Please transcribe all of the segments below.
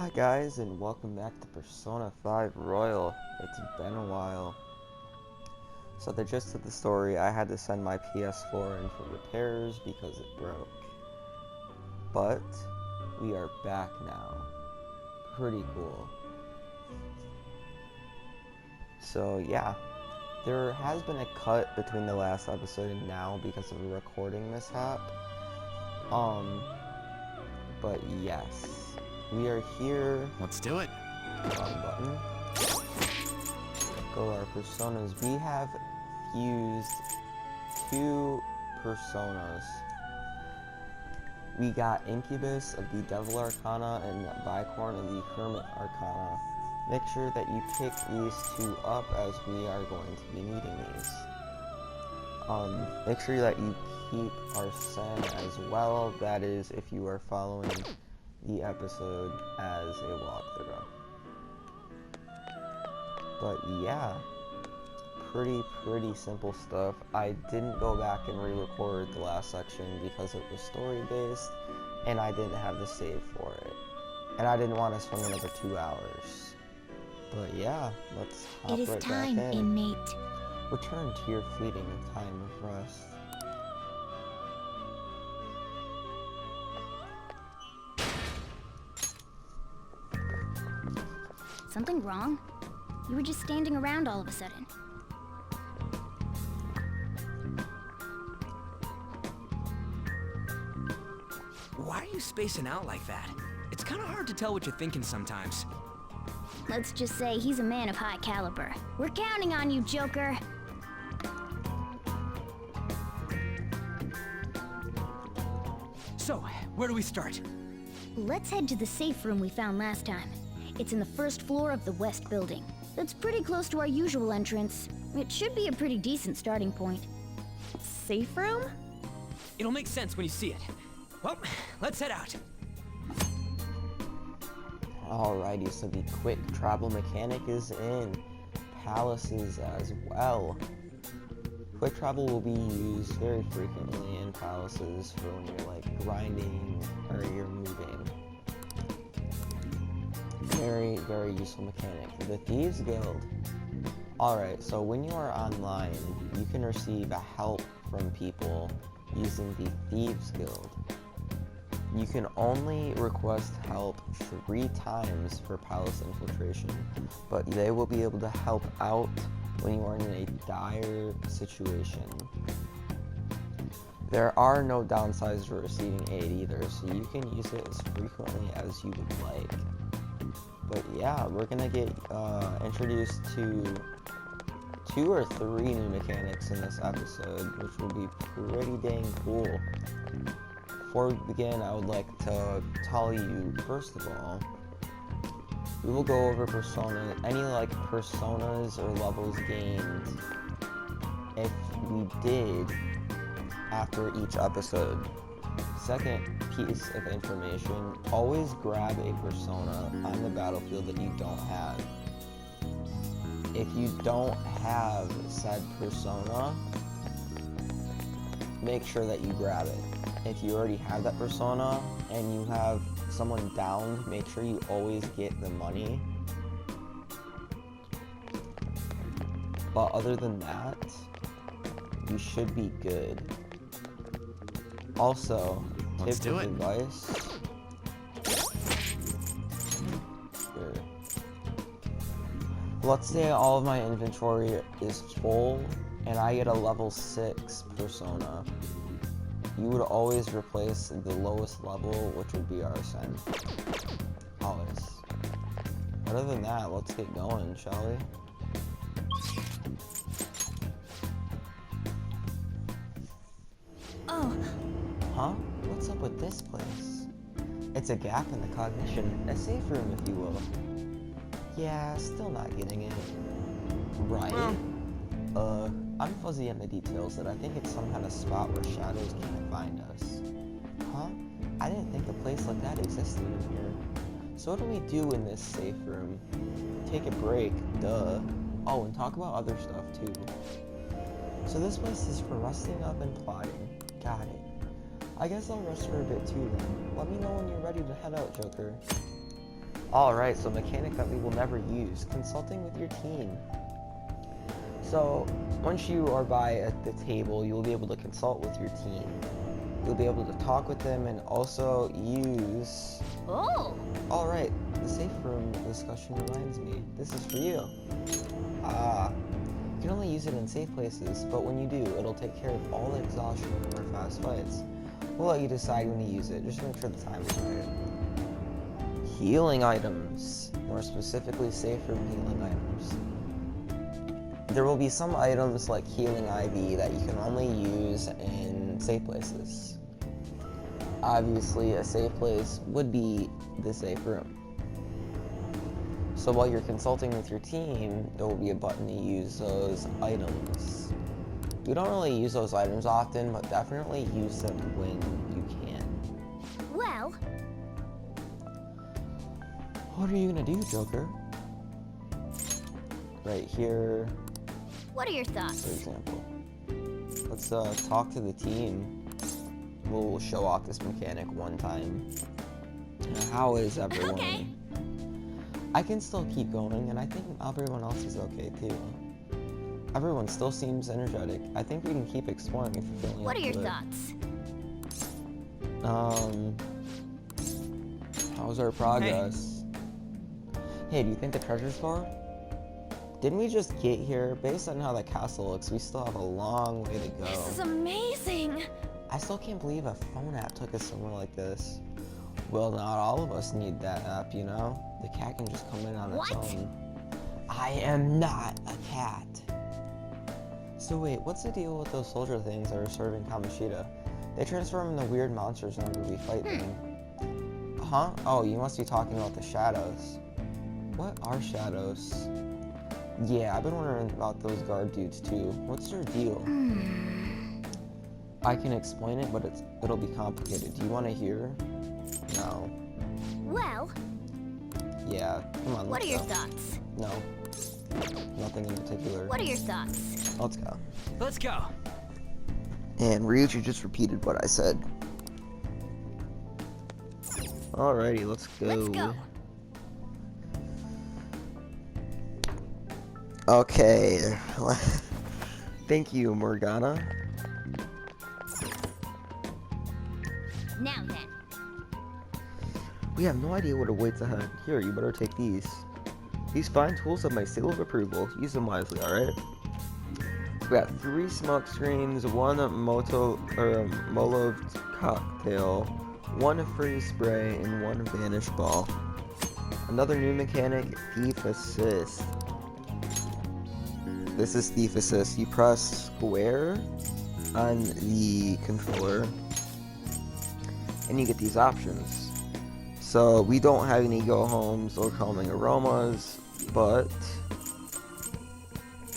Hi guys, and welcome back to Persona 5 Royal. It's been a while. So the gist of the story, I had to send my PS4 in for repairs because it broke. But we are back now. Pretty cool. So yeah, there has been a cut between the last episode and now because of a recording mishap. But yes, we are here. Let's do it. Wrong button. Go our personas. We have fused two personas. We got Incubus of the Devil Arcana and Bicorn of the Hermit Arcana. Make sure that you pick these two up as we are going to be needing these. Make sure that you keep Arsene as well. That is if you are following the episode as a walkthrough. But yeah, pretty simple stuff. I didn't go back and re-record the last section because it was story-based, and I didn't have the save for it. And I didn't want to spend another 2 hours. But yeah, let's hop right back in. It is time, inmate. Return to your fleeting time of rest. Something wrong? You were just standing around all of a sudden. Why are you spacing out like that? It's kind of hard to tell what you're thinking sometimes. Let's just say he's a man of high caliber. We're counting on you, Joker. So, where do we start? Let's head to the safe room we found last time. It's in the first floor of the west building. That's pretty close to our usual entrance. It should be a pretty decent starting point. Safe room? It'll make sense when you see it. Well, let's head out. Alrighty, so the quick travel mechanic is in. Palaces as well. Quick travel will be used very frequently in palaces for when you're like grinding or you're moving. Very useful mechanic. The Thieves Guild. Alright, so when you are online, you can receive a help from people using the Thieves Guild. You can only request help 3 times for palace infiltration, but they will be able to help out when you are in a dire situation. There are no downsides to receiving aid either, so you can use it as frequently as you would like. But yeah, we're gonna get introduced to 2 or 3 new mechanics in this episode, which will be pretty dang cool. Before we begin, I would like to tell you, first of all, we will go over any personas or levels gained if we did after each episode. Second piece of information, always grab a persona on the battlefield that you don't have. If you don't have said persona, make sure that you grab it. If you already have that persona and you have someone downed, make sure you always get the money. But other than that, you should be good. Also, Let's tip do of it. advice. Sure. Let's say all of my inventory is full and I get a level 6 persona. You would always replace the lowest level, which would be Arsene. Always. Other than that, let's get going, shall we? Oh, Huh? What's up with this place? It's a gap in the cognition, a safe room if you will. Yeah, still not getting it. Right? I'm fuzzy on the details, that I think it's some kind of spot where shadows can't find us. Huh? I didn't think a place like that existed in here. So what do we do in this safe room? Take a break, duh. Oh, and talk about other stuff too. So this place is for resting up and plotting. Got it. I guess I'll rest for a bit too then. Let me know when you're ready to head out, Joker. Alright, so mechanic that we will never use. Consulting with your team. So, once you are by at the table, you'll be able to consult with your team. You'll be able to talk with them and also use... Oh! Alright, the safe room discussion reminds me. This is for you. You can only use it in safe places, but when you do, it'll take care of all exhaustion or fast fights. We'll let you decide when to use it, just make sure the time is right. Healing items. More specifically, safe room healing items. There will be some items like healing IV that you can only use in safe places. Obviously, a safe place would be the safe room. So while you're consulting with your team, there will be a button to use those items. We don't really use those items often, but definitely use them when you can. Well, What are you gonna do, Joker? Right here, what are your for thoughts? example. Let's talk to the team. We'll show off this mechanic one time. How is everyone? Okay. I can still keep going, and I think everyone else is okay too. Everyone still seems energetic. I think we can keep exploring if you're feeling What up are your to it. thoughts? How's our progress? Hey, do you think the treasure's far? Didn't we just get here? Based on how the castle looks, we still have a long way to go. This is amazing. I still can't believe a phone app took us somewhere like this. Well, not all of us need that app, you know? The cat can just come in on its What? own. I am not a cat. So wait, what's the deal with those soldier things that are serving Kamoshida? They transform into weird monsters whenever we fight them. Huh? Oh, you must be talking about the shadows. What are shadows? Yeah, I've been wondering about those guard dudes too. What's their deal? I can explain it, but it'll be complicated. Do you want to hear? No. Well, Yeah, come on, what are let's your go. thoughts? No. Nothing in particular. What are your thoughts? Let's go. Let's go. And Ryuji just repeated what I said. Alrighty, let's go. Let's go. Okay. Thank you, Morgana. Now then. We have no idea what awaits ahead. Here, you better take these. These fine tools have my seal of approval. Use them wisely, alright? We got 3 smoke screens, 1 Molotov cocktail, 1 freeze spray, and 1 vanish ball. Another new mechanic, Thief Assist. This is Thief Assist. You press square on the controller, and you get these options. So we don't have any go homes or calming aromas, but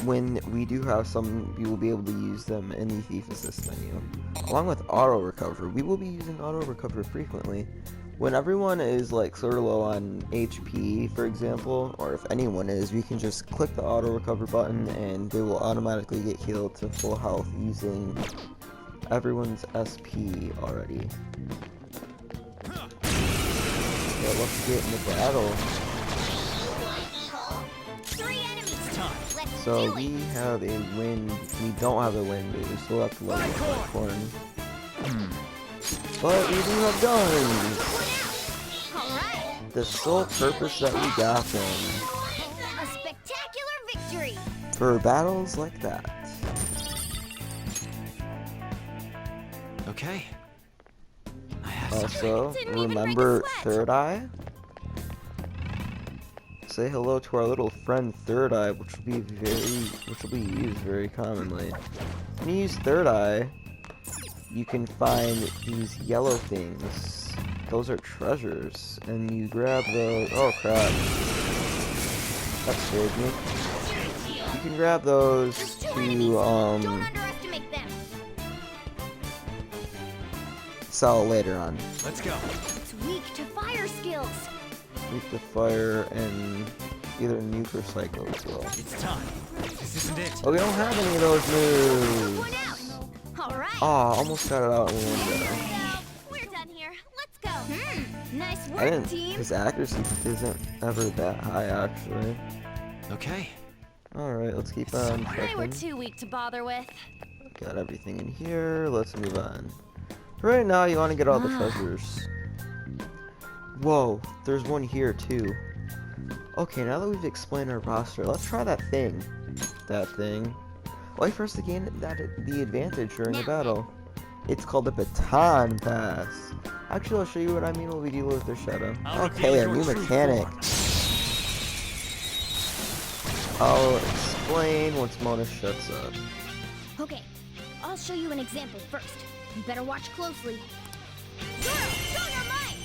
when we do have some, we will be able to use them in the Thief Assist menu. Along with auto recover, we will be using auto recover frequently. When everyone is like sort of low on HP, for example, or if anyone is, we can just click the auto recover button and they will automatically get healed to full health using everyone's SP already. So let's get in the battle. 3 enemies. Time. Let's So do we it. have a wind. We don't have a wind, but we still have to level up our corn. But we do have guns. All right. The sole purpose that we got them A spectacular victory. for battles like that. Okay. I have some. Also, Didn't even break a remember sweat. Third Eye? Say hello to our little friend Third Eye, which will be used very commonly. When you use Third Eye, you can find these yellow things. Those are treasures, and you grab those. Oh crap! That scared me. You can grab those There's 2 enemies. to Don't underestimate them. sell later on. Let's go. It's weak to fire skills. With the fire and either nuke or psycho as well. It's time. This isn't it. Oh, we don't have any of those moves. One out. All right. Aw, almost got it out in one go. So, we're done here. Let's go. Nice I didn't. His accuracy isn't ever that high, actually. Okay. Alright, let's keep on They were checking. too weak to bother with. Got everything in here. Let's move on. Right now, you want to get all the treasures. Whoa, there's one here too. Okay, now that we've explained our roster, let's try that thing. That thing. Wait for us to gain the advantage during a battle. It's called the Baton Pass. Actually, I'll show you what I mean when we deal with their shadow. Okay, a new mechanic. I'll explain once Mona shuts up. Okay, I'll show you an example first. You better watch closely. Zoro, show your might!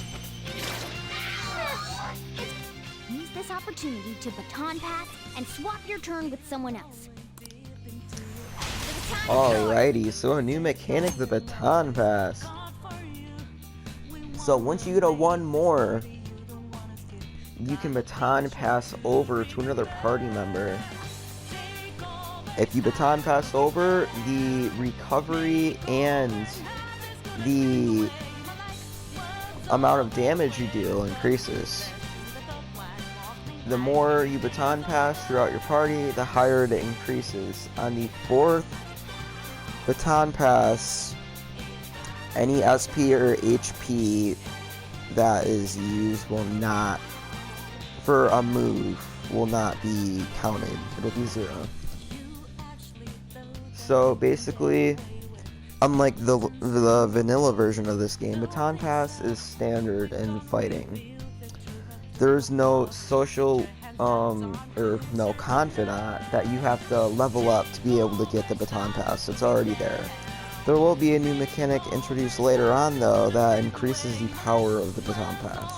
Use this opportunity to baton pass and swap your turn with someone else. The baton is yours. Alrighty, so a new mechanic, the Baton Pass. So once you get a one more, you can baton pass over to another party member. If you baton pass over, the recovery and the amount of damage you deal increases. The more you baton pass throughout your party, the higher it increases. On the fourth baton pass, any SP or HP that is used will not, for a move, will not be counted. It'll be 0. So basically, unlike the vanilla version of this game, Baton Pass is standard in fighting. There's no social, or no confidant that you have to level up to be able to get the Baton Pass. It's already there. There will be a new mechanic introduced later on, though, that increases the power of the Baton Pass.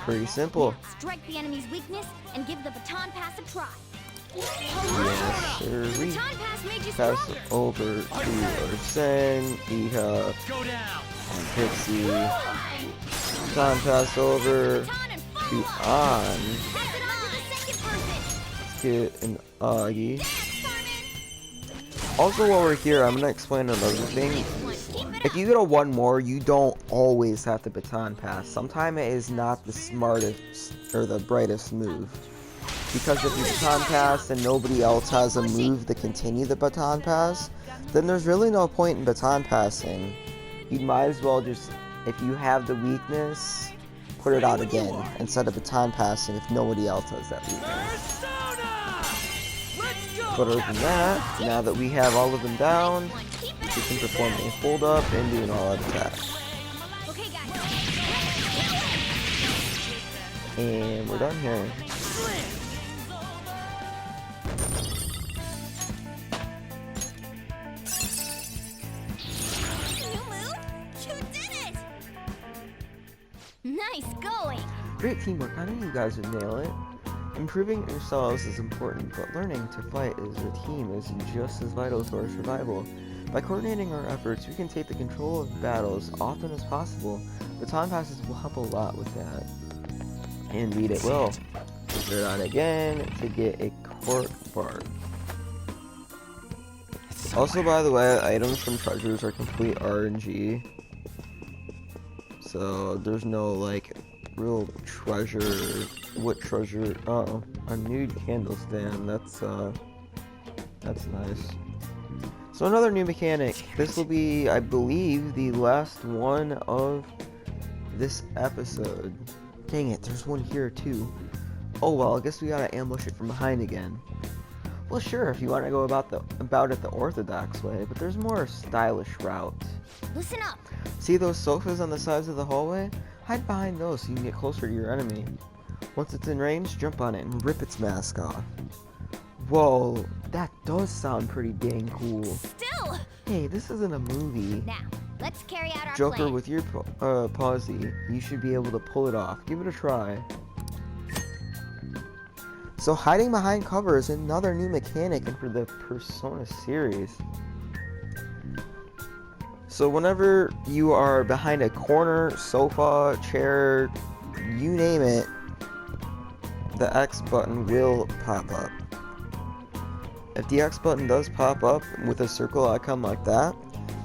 Pretty simple. Strike the enemy's weakness and give the baton pass a try. Yes, sir. Baton pass made you Pass stronger. over to Arsene, Iha, Go down. and Pixie. Baton pass over Baton and to fire. On. Pass it on to the second person. Let's get an Augie. Dance, Carmen. Also, while we're here, I'm gonna explain another thing. Keep it If you get a one more, you don't always have to baton pass. Sometimes it is not the smartest or the brightest move. Because if you baton pass and nobody else has a move to continue the baton pass, then there's really no point in baton passing. You might as well just, if you have the weakness, put it out again instead of baton passing if nobody else has that weakness. But other than that, now that we have all of them down, we can perform a hold up and do an all-out attack. Okay, guys. And we're done here. New move? You did it! Nice going. Great teamwork. I know you guys would nail it. Improving yourselves is important, but learning to fight as a team is just as vital to our survival. By coordinating our efforts, we can take the control of battles often as possible. Baton passes will help a lot with that. Indeed it will. Turn it on again to get a court bark. Also, by the way, items from treasures are complete RNG. So there's no like real treasure. What treasure? Oh, a nude candle stand. That's nice. So another new mechanic. This will be, I believe, the last one of this episode. Dang it, there's one here too. Oh well, I guess we gotta ambush it from behind again. Well, sure, if you want to go about it the orthodox way, but there's more stylish route. Listen up. See those sofas on the sides of the hallway? Hide behind those so you can get closer to your enemy. Once it's in range, jump on it and rip its mask off. Whoa, that does sound pretty dang cool. Still. Hey, this isn't a movie. Now, let's carry out our Joker, plan. with your pausey, you should be able to pull it off. Give it a try. So hiding behind cover is another new mechanic for the Persona series. So whenever you are behind a corner, sofa, chair, you name it, the X button will pop up. If the X button does pop up with a circle icon like that,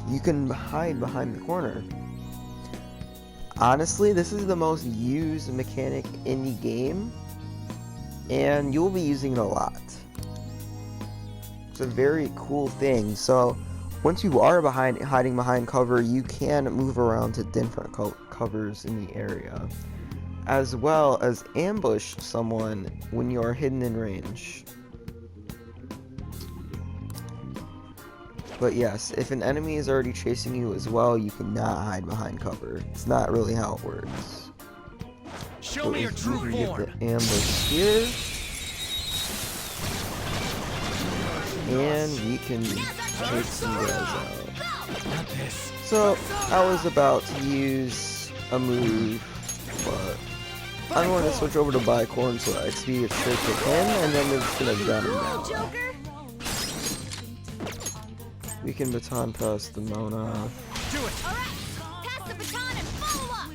you can hide behind the corner. honestly, this is the most used mechanic in the game, and you'll be using it a lot. It's a very cool thing. So once you are hiding behind cover, you can move around to different covers in the area, as well as ambush someone when you are hidden in range. But yes, if an enemy is already chasing you as well, you cannot hide behind cover. It's not really how it works. Show me your true Get form. the ambush here. And we can take some guys out. Not this. So, I was about to use a move, but I'm going to switch over to Bicorn so that XP gets straight to him, and then we're just going to gun him down. Joker! We can baton pass the Mona, Do it. Alright, pass the baton and follow up!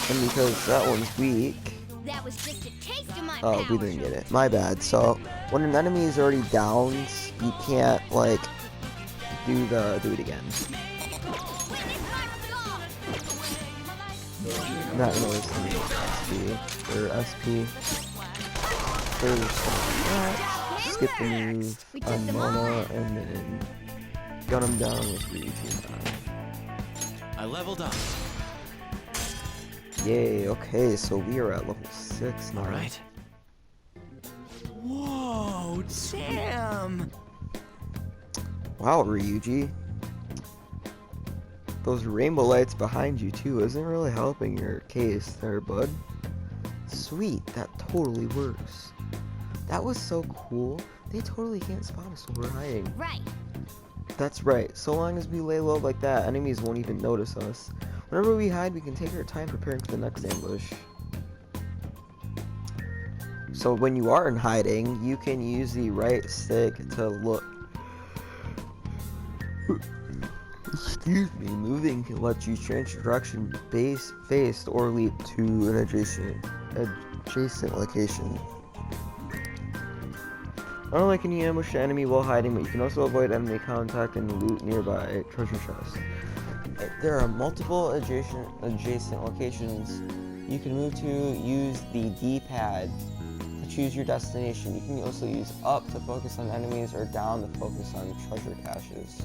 and because that one's weak, That was just a taste of my oh, we didn't get it. My bad. So, when an enemy is already downed, you can't, like, do it again. Not really SP, or SP. There's something like that. Skip the move on Mona, and then gun him down with Ryuji. I leveled up. Yay, okay, so we are at level 6 now. All right. Whoa, damn. Wow, Ryuji. Those rainbow lights behind you too isn't really helping your case there, bud. Sweet, that totally works. That was so cool. They totally can't spot us when we're hiding. Right. That's right. So long as we lay low like that, enemies won't even notice us. Whenever we hide, we can take our time preparing for the next ambush. So when you are in hiding, you can use the right stick to look. Excuse me. Moving can let you change direction, face, or leap to an adjacent location. Not only can you ambush the enemy while hiding, but you can also avoid enemy contact and loot nearby treasure chests. There are multiple adjacent locations you can move to. Use the D-pad to choose your destination. You can also use up to focus on enemies or down to focus on treasure caches.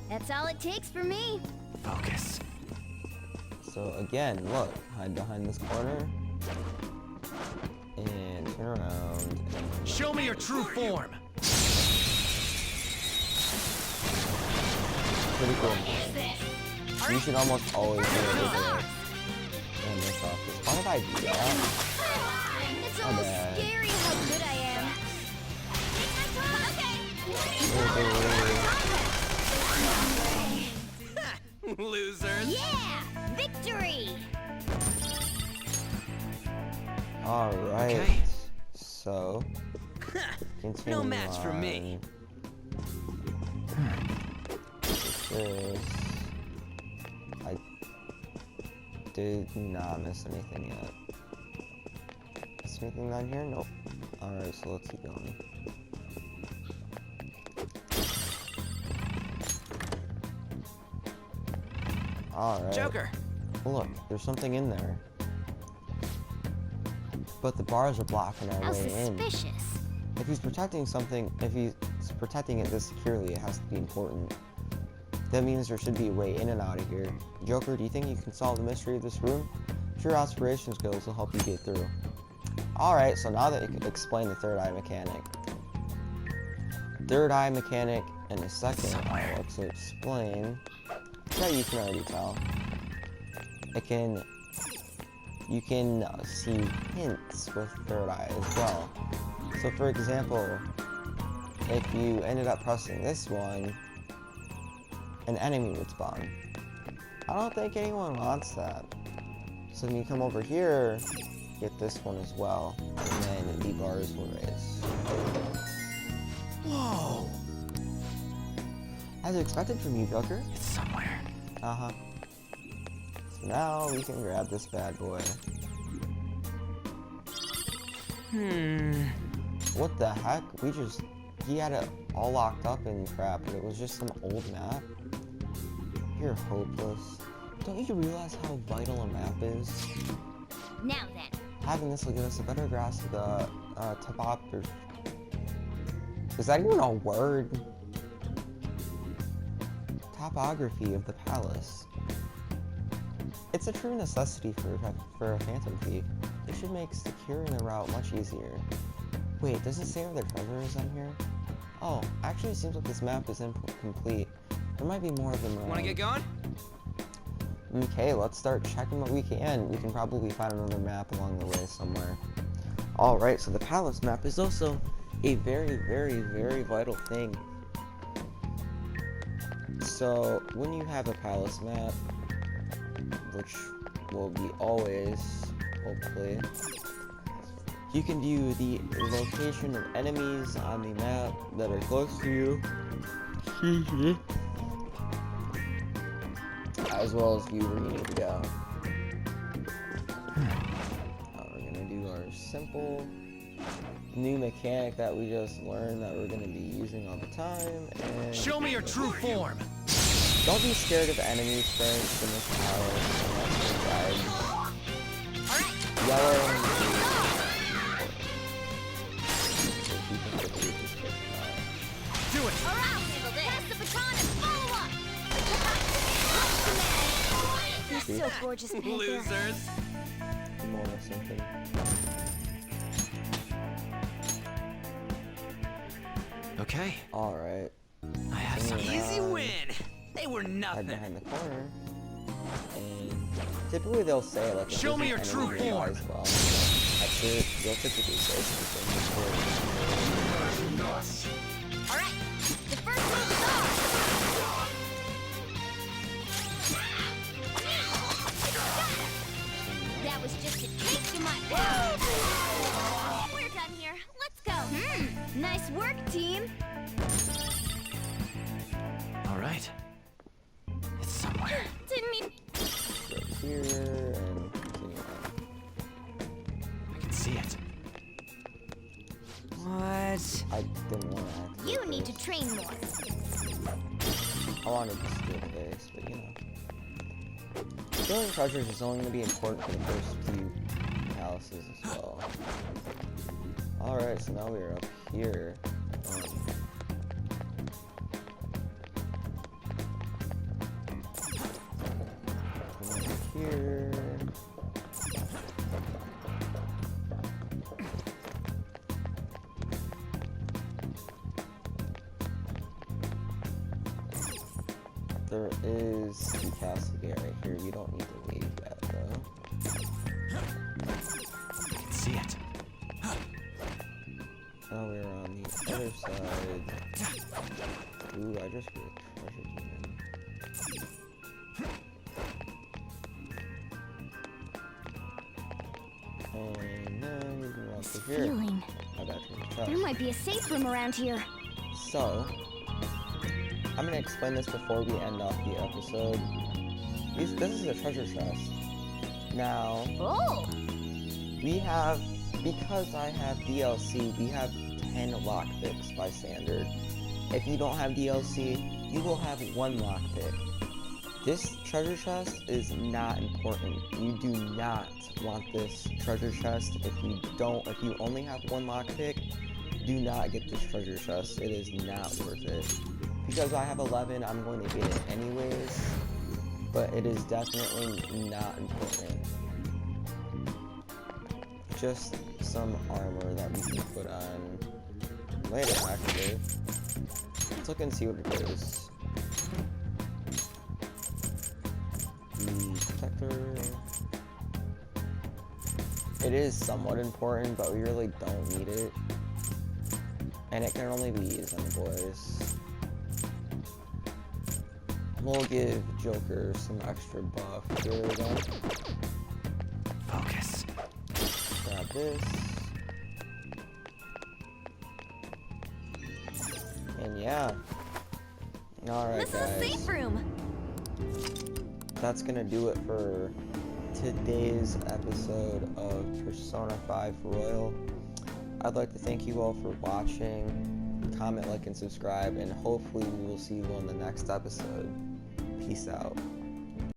That's all it takes for me. Focus. So again, look, hide behind this corner and turn around. And Show me your true form. pretty cool. You should almost always do it this way. And this off. Why did I do that? It's My almost bad. scary how good I am. Losers. Yeah! Victory! Alright. Okay. So, continue No match for me. This. I did not miss anything yet. Is anything down here? Nope. Alright, so let's keep going. Alright. Joker. Look, there's something in there. But the bars are blocking our How way in. suspicious. If he's protecting something, if he's protecting it this securely, it has to be important. That means there should be a way in and out of here. Joker, do you think you can solve the mystery of this room? Your observation skills will help you get through. Alright, so now that you can explain the third eye mechanic. Third eye mechanic in a second, Somewhere. I'll also explain. That you can already tell. You can see hints with third eye as well. So for example, if you ended up pressing this one, an enemy would spawn. I don't think anyone wants that. So when you come over here, get this one as well, and then the bars will raise. Whoa. As expected from you, Joker. It's somewhere. Uh-huh. So now we can grab this bad boy. What the heck? He had it all locked up and crap, and it was just some old map. You're hopeless. Don't you realize how vital a map is? Now then. Having this will give us a better grasp of the topography. Is that even a word? Topography of the palace. It's a true necessity for a phantom thief. It should make securing the route much easier. Wait, does it say where the treasure is on here? Oh, actually it seems like this map is incomplete. There might be more of them around. Wanna get going? Okay, let's start checking what we can. We can probably find another map along the way somewhere. Alright, so the palace map is also a very, very, very vital thing. So, when you have a palace map, which will be always, hopefully, you can view the location of enemies on the map that are close to you. As well as view where you need to go. We're gonna do our simple new mechanic that we just learned that we're gonna be using all the time. And Show me your true form. don't be scared of enemies, friends, in this palace. Yellow and blue. Do it. Pass the baton and follow up! You're so gorgeous, Panther. Losers. More or something. Okay. Alright. I have some easy win. They were Hide nothing. behind the corner. And typically they'll say like, if Show me there's your an true enemy form. nearby as well. Actually, they'll typically say something. Alright, the first move is off! That was just a taste of my power! We're done here. Let's go. Nice work, team. All right. It's somewhere. Didn't mean... Right here and continue on. I can see it. What? I didn't want to activate You need to this. train more. I wanted to steal the base, but you know. Stealing treasures is only going to be important for the first few palaces as well. Alright, so now we are up here. Come over here. There is the castle gate right here. We don't need to leave that though. I can see it. Now we're on the other side. Ooh, I just grew a treasure demon. And then we can walk This through here. feeling. I got to the There chest. might be a safe room around here. So, I'm gonna explain this before we end off the episode. This is a treasure chest. Now, Oh! we have, because I have DLC, we have 10 lockpicks by standard. If you don't have DLC, you will have 1 lockpick. This treasure chest is not important. You do not want this treasure chest. If you only have 1 lockpick, do not get this treasure chest. It is not worth it. Because I have 11, I'm going to get it anyways. But it is definitely not important. Just some armor that we can put on later, actually. Let's look and see what it is. The protector. It is somewhat important, but we really don't need it. And it can only be used on the boys. We'll give Joker some extra buff. Here we go. Focus. Grab this. And yeah. Alright, This is a safe guys. room. That's gonna do it for today's episode of Persona 5 Royal. I'd like to thank you all for watching. Comment, like, and subscribe, and hopefully we will see you on the next episode. Peace out.